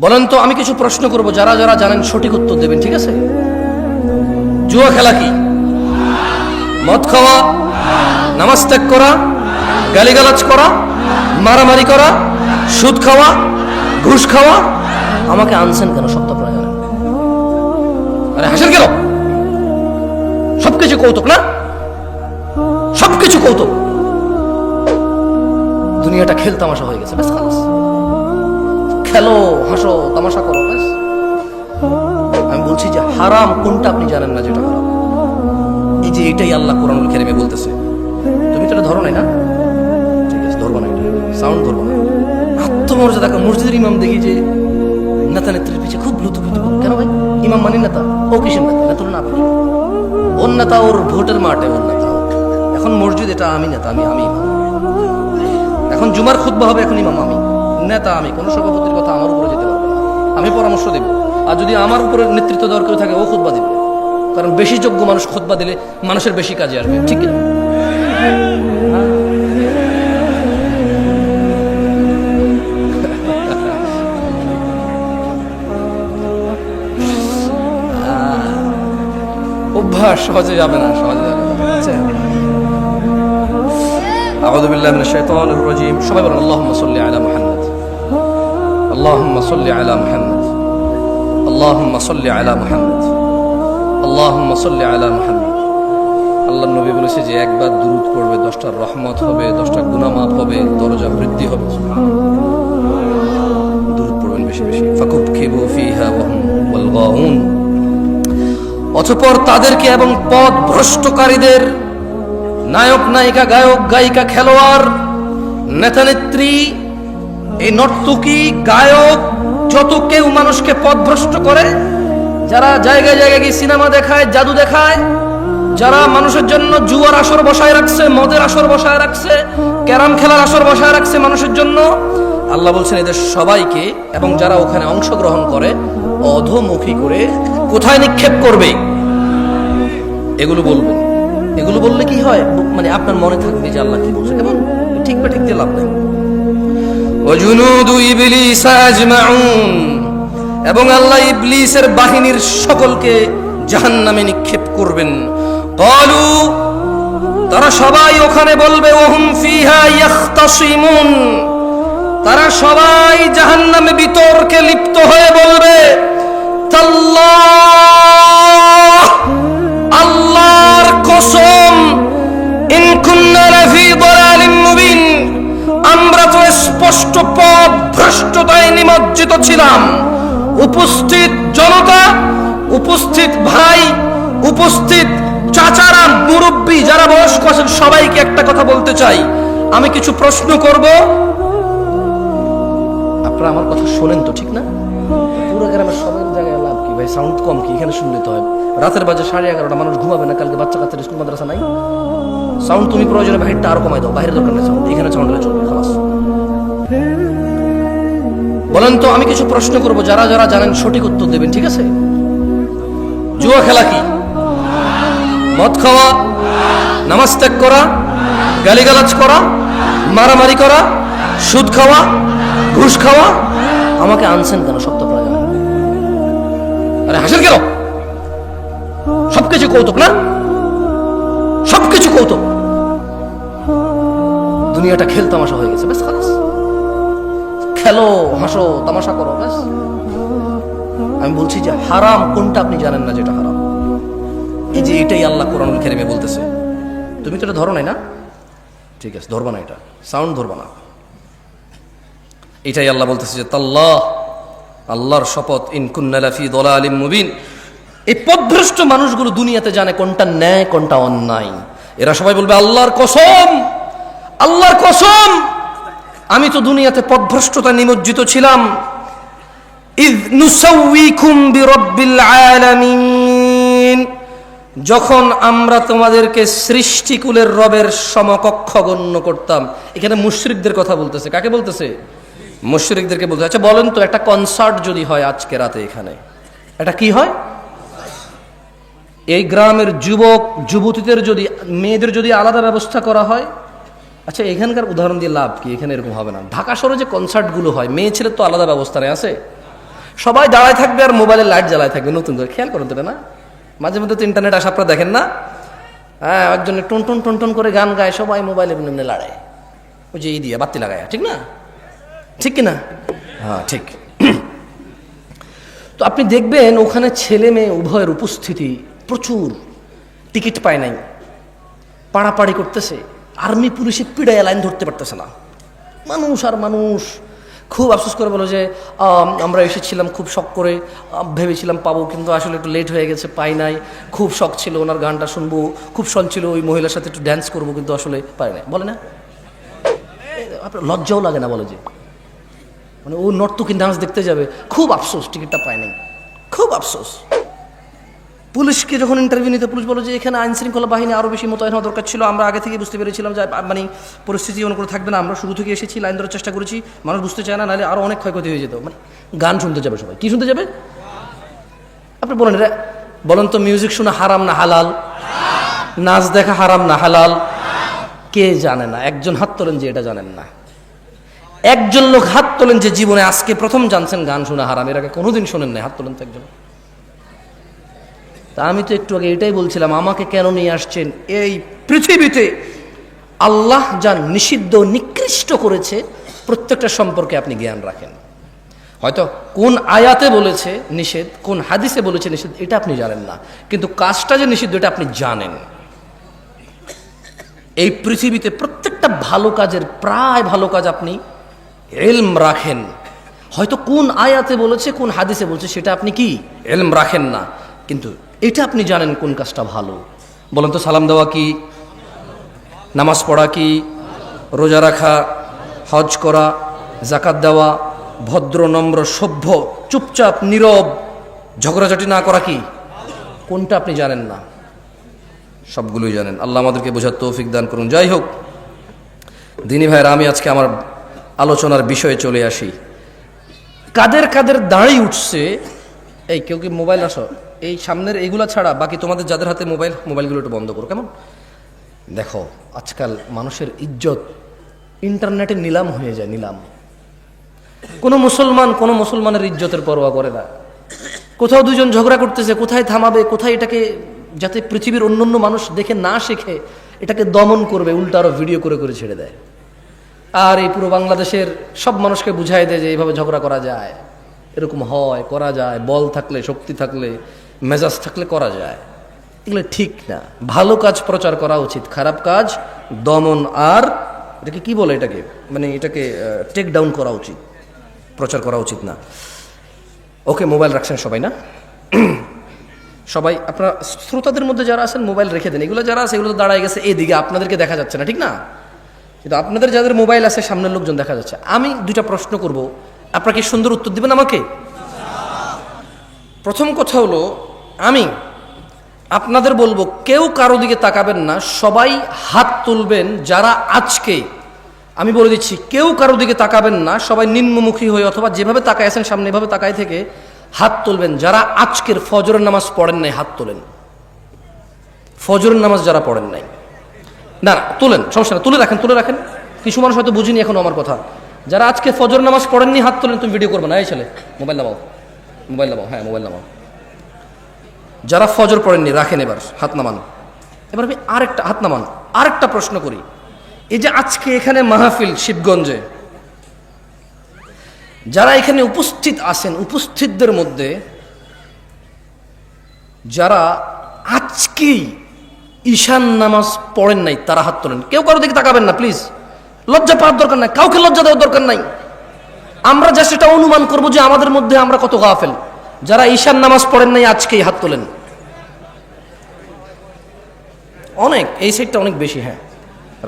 বলেন তো, আমি কিছু প্রশ্ন করব, যারা যারা জানেন সঠিক উত্তর দেবেন, ঠিক আছে? জুয়া খেলা কি? মদ খাওয়া, নামাজ ত্যাগ করা, গালিগালাজ করা, মারামারি করা, সুদ খাওয়া, ঘুষ খাওয়া। আমাকে আনছেন কেন? সত্য আপনারা জানেন। আরে হাসেন কেন? সবকিছু কৌতুক না? সবকিছু কৌতুক। দুনিয়াটা খেল তামাশা হয়ে গেছে, ব্যাস খালাস। খেলো, হাসো, তামাশা করো, ব্যাস। আমি বলছি যে হারাম কোনটা আপনি জানেন না, যেটা হারাম। এই যে এটাই আল্লাহ কোরআনুল কারীমে বলতেছে। তুমি তো এটা ধরো নাই না? ঠিক আছে, ধরবো না, এটা সাউন্ড ধরবো না। আত্মমর্যাদা। মসজিদের ইমাম দেখি যে নেতা নেত্রীর পিছিয়ে খুব লুতুপুতু। কেন ভাই? ইমাম মানি নেতা? ও কিসের নেতা? নেতা না আপনি। ওর নেতা ওর ভোটের মাঠে, ওর নেতা। এখন মসজিদ এটা আমি নেতা, আমি ইমাম। এখন জুমার খুতবা হবে, এখন ইমাম আমি, নেতা আমি। কোন সভাপতির কথা আমার উপরে যেতে পারবে না। আমি পরামর্শ দেব, আর যদি আমার উপরে নেতৃত্ব দেওয়ার কেউ থাকে, ও খুতবা দিবে। কারণ বেশি যোগ্য মানুষ খুতবা দিলে মানুষের বেশি কাজে আসবে, ঠিক কিনা? অভ্যাস সহজে যাবে না, সহজে যাবে না। আউযু বিল্লাহি মিনাশ শাইতানির রাজীম। সবাই বলেন আল্লাহুম্মা সাল্লি আলা মুহাম্মদ, আল্লাহুম্মা সাল্লি আলা মুহাম্মদ, আল্লাহুম্মা সাল্লি আলা মুহাম্মদ, আল্লাহুম্মা সাল্লি আলা মুহাম্মদ। আল্লাহর নবী বলেছে যে একবার দুরূদ পড়বে 10টা রহমত হবে, 10টা গুনাহ মাফ হবে, দরজা বৃদ্ধি হবে। দুরূদ পড়বেন বেশি বেশি। ফাকুবকিবু ফিহা ওয়া হুম ওয়াল গাউন। অতঃপর তাদেরকে এবং পথ ভ্রষ্টকারীদের, নায়ক নায়িকা, গায়ক গায়িকা, খেলোয়াড়, নেতা নেত্রী, এই নর্তকী, গায়ক, যত কেউ মানুষকে পথভ্রষ্ট করে, যারা জায়গায় জায়গায় গিয়ে সিনেমা দেখায়, জাদু দেখায়, যারা মানুষের জন্য জুয়ার আসর বসায় রাখছে, মদের আসর বসায় রাখছে, ক্যারাম খেলার আসর বসায় রাখছে মানুষের জন্য, আল্লাহ বলছেন এদের সবাইকে এবং যারা ওখানে অংশগ্রহণ করে অধোমুখী করে কোথায় নিক্ষেপ করবে? এগুলো বলবেন। এগুলো বললে কি হয়? মানে আপনার মনে থাকবে যে আল্লাহ কি বলছে, এবং ঠিক বা ঠিক দিয়ে লাভ নেই। ওয়াজুনুদু ইবলিস আজমাউন। এবং আল্লাহ ইবলিসের বাহিনীর সকলকে জাহান্নামে নিক্ষেপ করবেন। ক্বালু, তারা সবাই ওখানে বলবে, ওহুম ফিহা ইয়াখতাসিমুন। তারা সবাই জাহান্নামে বিতর্কে লিপ্ত হয়ে বলবে, তাল্লাহ, আল্লাহর কসম, ইন কুন্না লাফি দালালিম মুবিন, আমরা তো স্পষ্ট পথ ভ্রষ্টতায় নিমজ্জিত ছিলাম। উপস্থিত জনতা, উপস্থিত ভাই, উপস্থিত চাচারা, মুরব্বী, যারা বয়স্ক আছেন, সবাইকে একটা কথা বলতে চাই। আমি কিছু প্রশ্ন করব, আপনারা আমার কথা শোনেন তো, ঠিক না? পুরো গ্রামের সবাই জায়গায় লাভ কি ভাই? সাউন্ড কম কি? এখানে শুনলে তো হয়। রাতের বাজে 11:30, মানুষ ঘুমাবে না, কালকে বাচ্চা কাচ্চার স্কুল মাদ্রাসা নাই। সাউন্ড তুমি প্রয়োজনে বাহিরটা আরো কমাই দাও, বাইরের দরকার নেই সাউন্ড, এখানে সাউন্ড হলে চলবে, খালাস। বলেন তো, আমি কিছু প্রশ্ন করব, যারা যারা জানেন সঠিক উত্তর দেবেন, ঠিক আছে? জুয়া খেলা কি? মদ খাওয়া, নামাজ ত্যাগ করা, গালিগালাজ করা, মারামারি করা, সুদ খাওয়া, ঘুষ খাওয়া। আমাকে আনছেন কেন? সত্য আপনারা জানেন। আরে হাসেন কেন? সবকিছু কৌতুক না? সবকিছু কৌতুক। দুনিয়াটা খেল তামাশা হয়ে গেছে, ব্যাস খালাস। খেলো, হাসো, তামাশা করো, ব্যাস। আমি বলছি যে হারাম কোনটা আপনি জানেন না, যেটা হারাম। এই যে এটাই আল্লাহ কোরআনুল কারীমে বলতেছে। তুমি তো এটা ধরো নাই না? ঠিক আছে, ধরবা না, এটা সাউন্ড ধরবা না। এটাই আল্লাহ বলতেছে যে তাল্লাহ, আল্লাহর শপথ, ইন কুন্না লাফি দালালিম মুবিন। এই পথভ্রষ্ট মানুষগুলো দুনিয়াতে জানে কোনটা ন্যায়, কোনটা অন্যায়। এরা সবাই বলবে আল্লাহর কসম, আল্লাহর কসম, আমি তো দুনিয়াতে পথভ্রষ্টতা নিমজ্জিত ছিলাম। ইয নুসাউইকুম বিরাব্বিল আলামিন, যখন আমরা তোমাদেরকে সৃষ্টিকুলের রবের সমকক্ষ গণ্য করতাম। এখানে মুশরিকদের কথা বলতেছে। কাকে বলতেছে? মুশরিকদেরকে বলতেছে। আচ্ছা বলেন তো, একটা কনসার্ট যদি হয় আজকে রাতে, এখানে এটা কি হয়? এই গ্রামের যুবক যুবতীদের যদি, মেয়েদের যদি আলাদা ব্যবস্থা করা হয়, আচ্ছা এখানকার উদাহরণ দিয়ে লাভ কি? এখানে এরকম হবে না। ঢাকা শহরে যে কনসার্টগুলো হয়, মেয়ে ছেলের তো আলাদা ব্যবস্থা নেই, আছে? সবাই দাঁড়ায় থাকবে আর মোবাইলের লাইট জ্বালায় থাকবে নতুন করে। খেয়াল করুন তো এটা না, মাঝে মধ্যে তো ইন্টারনেট আসা আপনারা দেখেন না, হ্যাঁ, একজনে টন টন টন টন করে গান গায়, সবাই মোবাইলে এমনি লড়ায়, ওই যে এই দিয়ে বাতি লাগায়, ঠিক না? ঠিক কিনা? হ্যাঁ ঠিক। তো আপনি দেখবেন ওখানে ছেলে মেয়ে উভয়ের উপস্থিতি প্রচুর, টিকিট পায় নাই, পাড়াপাড়ি করতেছে, আর্মি পুলিশে পিড়ায় লাইন ধরতে পারতেছে না, মানুষ আর মানুষ। খুব আফসোস করে বলো যে আমরা এসেছিলাম খুব শখ করে, ভেবেছিলাম পাবো, কিন্তু আসলে একটু লেট হয়ে গেছে, পাই নাই। খুব শখ ছিল ওনার গানটা শুনবো, খুব শখ ছিল ওই মহিলার সাথে একটু ড্যান্স করবো, কিন্তু আসলে পাই নাই। বলে না, আপনার লজ্জাও লাগে না? বলে যে মানে ও নর্তকী ডান্স দেখতে যাবে, খুব আফসোস টিকিটটা পায় নাই, খুব আফসোস। পুলিশকে যখন ইন্টারভিউ নিতে, পুলিশ বলো যে এখানে আইন শৃঙ্খলা বাহিনী আরও বেশি মোতায়েন হওয়া দরকার ছিল, আমরা আগে থেকে বুঝতে পেরেছিলাম যে মানে পরিস্থিতি অন্য করে থাকবে না, আমরা শুরু থেকে এসেছি, লাইন ধরার চেষ্টা করেছি, মানুষ বুঝতে চায় না, নাহলে আরও অনেক ক্ষয়ক্ষতি হয়ে যেত। মানে গান শুনতে যাবে সবাই, কি শুনতে যাবে? আপনি বলেন রে, বলেন তো মিউজিক শোনা হারাম না হালাল? নাচ দেখা হারাম না হালাল? কে জানে না? একজন হাত তোলেন যে এটা জানেন না। একজন লোক হাত তোলেন যে জীবনে আজকে প্রথম জানছেন গান শোনা হারাম, এর আগে কোনোদিন শোনেন নাই, হাত তোলেন তো একজন। তা আমি তো একটু আগে এটাই বলছিলাম, আমাকে কেন নিয়ে আসছেন এই পৃথিবীতে? আল্লাহ যা নিষিদ্ধ নিকৃষ্ট করেছে প্রত্যেকটা সম্পর্কে আপনি জ্ঞান রাখেন। হয়তো কোন আয়াতে বলেছে নিষেধ, কোন হাদিসে বলেছে নিষেধ, এটা আপনি জানেন না, কিন্তু কাজটা যে নিষিদ্ধ এটা আপনি জানেন। এই পৃথিবীতে প্রত্যেকটা ভালো কাজের, প্রায় ভালো কাজ আপনি ইলম রাখেন। হয়তো কোন আয়াতে বলেছে, কোন হাদিসে বলছে, সেটা আপনি কি ইলম রাখেন না, কিন্তু এটা আপনি জানেন কোন কাজটা ভালো। বলেন তো, সালাম দেওয়া কি, নামাজ পড়া কি, রোজা রাখা, হজ করা, যাকাত দেওয়া, ভদ্র নম্র সভ্য চুপচাপ নীরব ঝগড়াঝাটি না করা কি, কোনটা আপনি জানেন না? সবগুলোই জানেন। আল্লাহ আমাদেরকে বোঝার তৌফিক দান করুন। যাই হোক দিনী ভাইরা, আমি আজকে আমার আলোচনার বিষয়ে চলে আসি। কাদের কাদের দাঁড়িয়ে উঠছে, এই কেউ কি মোবাইল আসো, এই সামনের এইগুলা ছাড়া বাকি তোমাদের যাদের হাতে মোবাইলগুলো একটু বন্ধ করো, কেমন? দেখো আজকাল মানুষের ইজ্জত ইন্টারনেটে নিলাম হয়ে যায়, নিলাম। কোনো মুসলমানের ইজ্জতের পরোয়া করে না। কোথাও দুজন ঝগড়া করতেছে, কোথায় থামাবে, কোথায় এটাকে যাতে পৃথিবীর অন্যান্য মানুষ দেখে না শেখে এটাকে দমন করবে, উল্টা আরো ভিডিও করে করে ছেড়ে দেয়। আর এই পুরো বাংলাদেশের সব মানুষকে বুঝাই দেয় যে এইভাবে ঝগড়া করা যায়, এরকম হয়, করা যায়, বল থাকলে, শক্তি থাকলে, মেজাজ থাকলে করা যায়। এগুলো ঠিক না। ভালো কাজ প্রচার করা উচিত, খারাপ কাজ দমন আর এটাকে কি বলে, এটাকে মানে এটাকে টেক ডাউন করা উচিত, প্রচার করা উচিত না। ওকে, মোবাইল রাখছেন সবাই না? সবাই আপনারা শ্রোতাদের মধ্যে যারা আছেন মোবাইল রেখে দেন। এগুলো যারা আছে এগুলো তো দাঁড়ায় গেছে এদিকে, আপনাদেরকে দেখা যাচ্ছে না, ঠিক না? কিন্তু আপনাদের যাদের মোবাইল আছে সামনের লোকজন দেখা যাচ্ছে। আমি দুইটা প্রশ্ন করব, আপনারা কি সুন্দর উত্তর দিবেন আমাকে? প্রথম কথা হলো, আমি আপনাদের বলবো কেউ কারো দিকে তাকাবেন না, সবাই হাত তুলবেন যারা আজকে, আমি বলে দিচ্ছি, কেউ কারো দিকে তাকাবেন না, সবাই নিম্নমুখী হয়ে অথবা যেভাবে তাকায় আছেন সামনে এভাবে তাকায় থেকে হাত তুলবেন যারা আজকের ফজরের নামাজ পড়েন নাই, হাত তোলেন। ফজরের নামাজ যারা পড়েন নাই, না তোলেন, সমস্যা না, তুলে রাখেন। কিছু মানুষ হয়তো বুঝিনি এখনো আমার কথা। যারা আজকে ফজর নামাজ পড়েননি হাত তোলেন। তুমি ভিডিও করবে না, এই ছেলে মোবাইল নামাও, হ্যাঁ মোবাইল নামাও। যারা ফজর পড়েননি রাখেন, এবার হাত নামান। এবার আমি আরেকটা হাত নামান, আরেকটা প্রশ্ন করি। এই যে আজকে এখানে মাহফিল শিবগঞ্জে, যারা এখানে উপস্থিত আছেন, উপস্থিতদের মধ্যে যারা আজকেই ঈশান নামাজ পড়েন নাই তারা হাত তোলেন। কেউ কারো দিকে তাকাবেন না প্লিজ, লজ্জা পাওয়ার দরকার নাই, কাউকে লজ্জা দেওয়ার দরকার নাই। আমরা যা সেটা অনুমান করবো যে আমাদের মধ্যে আমরা কত গাফেল। যারা ঈশান নামাজ পড়েন নাই আজকেই হাত তোলেন। অনেক, এই সাইডটা অনেক বেশি, হ্যাঁ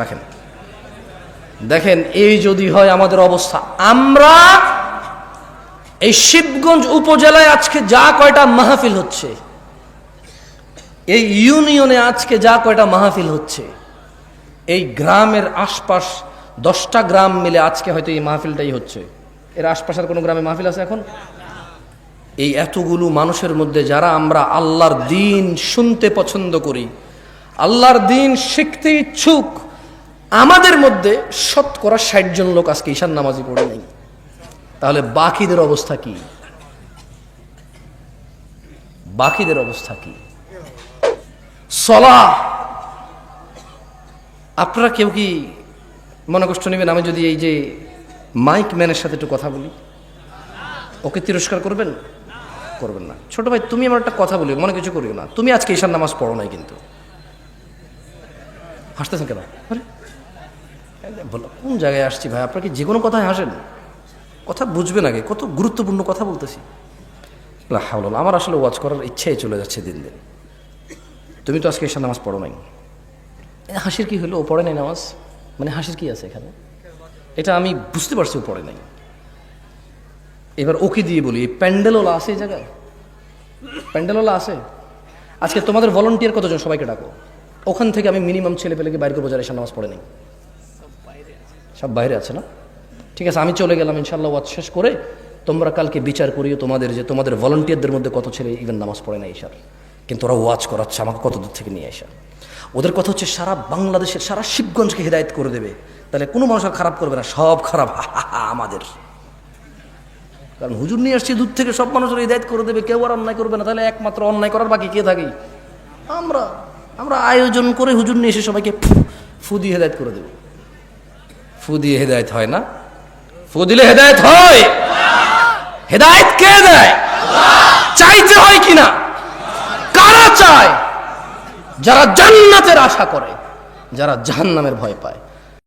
রাখেন। দেখেন এই যদি হয় আমাদের অবস্থা, আমরা এই শিবগঞ্জ উপজেলায় আজকে যা কয়টা মাহফিল হচ্ছে, এই ইউনিয়নে আজকে যা কয়টা মাহফিল হচ্ছে, এই গ্রামের আশপাশ 10টা গ্রাম মিলে আজকে হয়তো এই মাহফিলটাই হচ্ছে। এর আশপাশের কোনো গ্রামে মাহফিল আছে এখন? এই এতগুলো মানুষের মধ্যে যারা আমরা আল্লাহর দ্বীন শুনতে পছন্দ করি, আল্লাহর দ্বীন শিখতে ইচ্ছুক, আমাদের মধ্যে শতকরা 60 জন লোক আজকে ঈশান নামাজি পড়ে নেই। তাহলে বাকিদের অবস্থা কি? বাকিদের অবস্থা কি? সলাহ, আপনারা কেউ কি মনে কষ্ট নেবেন আমি যদি এই যে মাইক ম্যানের সাথে একটু কথা বলি? ওকে তিরস্কার করবেন? করবেন না। ছোট ভাই, তুমি আমার একটা কথা বলি, মনে কিছু করিও না। তুমি আজকে ঈশার নামাজ পড়ো নাই কিন্তু। হাসতেছেন কেন? কোন জায়গায় আসছি ভাই? আপনার কি যে কোনো কথায় হাসেন? কথা বুঝবেন আগে, কত গুরুত্বপূর্ণ কথা বলতেছি। আমার আসলে ওয়াজ করার ইচ্ছাই চলে যাচ্ছে দিন দিন। তুমি তো আজকে ঈশার নামাজ পড়ো নাই, হাসির কি হলো? ও পড়ে নাই নামাজ, মানে হাসির কি আছে এখানে? এটা আমি বুঝতে পারছি ও পড়ে নাই। এবার ওকে দিয়ে বলি, প্যান্ডেলওয়ালা আছে এই জায়গায়? প্যান্ডেলওয়ালা আছে? আজকে তোমাদের ভলান্টিয়ার কতজন? সবাইকে ডাকো। ওখান থেকে আমি মিনিমাম ছেলে পেলেকে বাইর করবো যারা ঈশার নামাজ পড়ে নাই। সব বাইরে আছে না? ঠিক আছে, আমি চলে গেলাম। ইনশাল্লাহ ওয়াজ শেষ করে তোমরা কালকে বিচার করিও তোমাদের যে তোমাদের ভলান্টিয়ারদের মধ্যে কত ছেলে ইভেন নামাজ পড়ে না ঈশার, কিন্তু ওরা ওয়াজ করাচ্ছে আমাকে কত দূর থেকে নিয়ে আসা। ওদের কথা হচ্ছে সারা বাংলাদেশের, সারা শিবগঞ্জকে হিদায়ত করে দেবে। তাহলে কোনো মানুষ আর খারাপ করবে না, সব খারাপ আমাদের। কারণ হুজুর নিয়ে আসছে দূর থেকে, সব মানুষের হিদায়ত করে দেবে, কেউ আর অন্যায় করবে না। তাহলে একমাত্র অন্যায় করার বাকি কে থাকে? আমরা। আমরা আয়োজন করে হুজুর নিয়ে এসে সবাইকে ফু দিয়ে হেদায়ত করে দেবে। ফু দিয়ে হেদায়ত হয় না? ফু দিলে হেদায়ত হয়? হেদায়ত কে দেয়? চাইতে হয় কিনা? কারা চায়? যারা জান্নাতের আশা করে, যারা জাহান্নামের ভয় পায়।